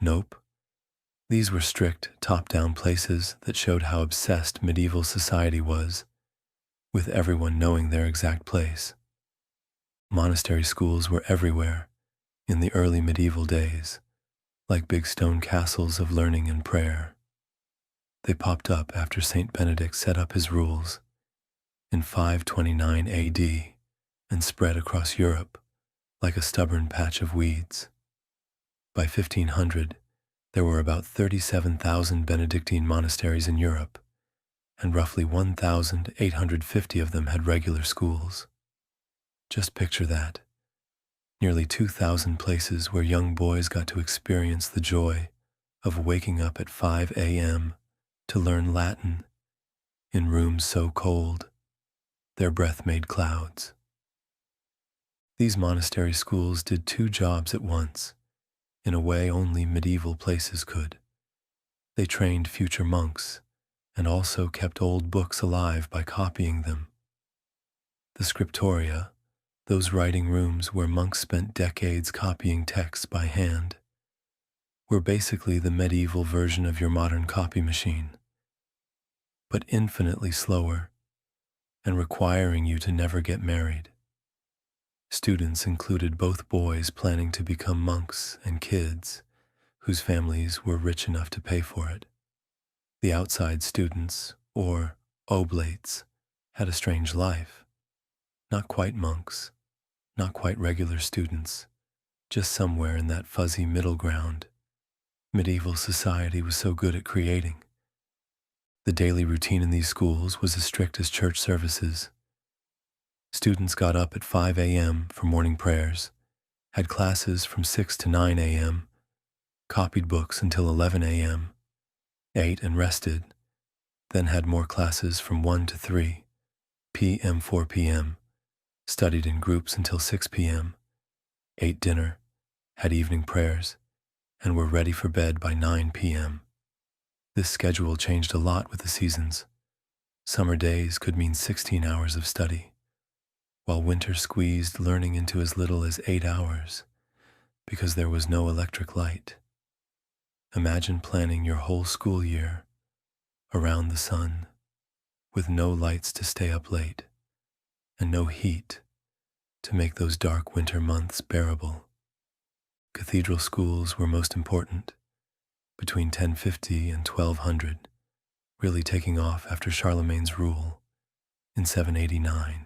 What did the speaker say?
Nope. These were strict, top-down places that showed how obsessed medieval society was, with everyone knowing their exact place. Monastery schools were everywhere in the early medieval days, like big stone castles of learning and prayer. They popped up after Saint Benedict set up his rules in 529 AD and spread across Europe like a stubborn patch of weeds. By 1500, there were about 37,000 Benedictine monasteries in Europe, and roughly 1,850 of them had regular schools. Just picture that. Nearly 2,000 places where young boys got to experience the joy of waking up at 5 a.m. to learn Latin in rooms so cold their breath made clouds. These monastery schools did two jobs at once, in a way only medieval places could. They trained future monks and also kept old books alive by copying them. The scriptoria, those writing rooms where monks spent decades copying texts by hand, were basically the medieval version of your modern copy machine, but infinitely slower and requiring you to never get married. Students included both boys planning to become monks and kids whose families were rich enough to pay for it. The outside students, or oblates, had a strange life. Not quite monks, not quite regular students, just somewhere in that fuzzy middle ground medieval society was so good at creating. The daily routine in these schools was as strict as church services. Students got up at 5 a.m. for morning prayers, had classes from 6 to 9 a.m., copied books until 11 a.m., ate and rested, then had more classes from 1 to 3, p.m. 4 p.m., studied in groups until 6 p.m., ate dinner, had evening prayers, and were ready for bed by 9 p.m. This schedule changed a lot with the seasons. Summer days could mean 16 hours of study, while winter squeezed learning into as little as 8 hours because there was no electric light. Imagine planning your whole school year around the sun with no lights to stay up late and no heat to make those dark winter months bearable. Cathedral schools were most important, between 1050 and 1200, really taking off after Charlemagne's rule in 789.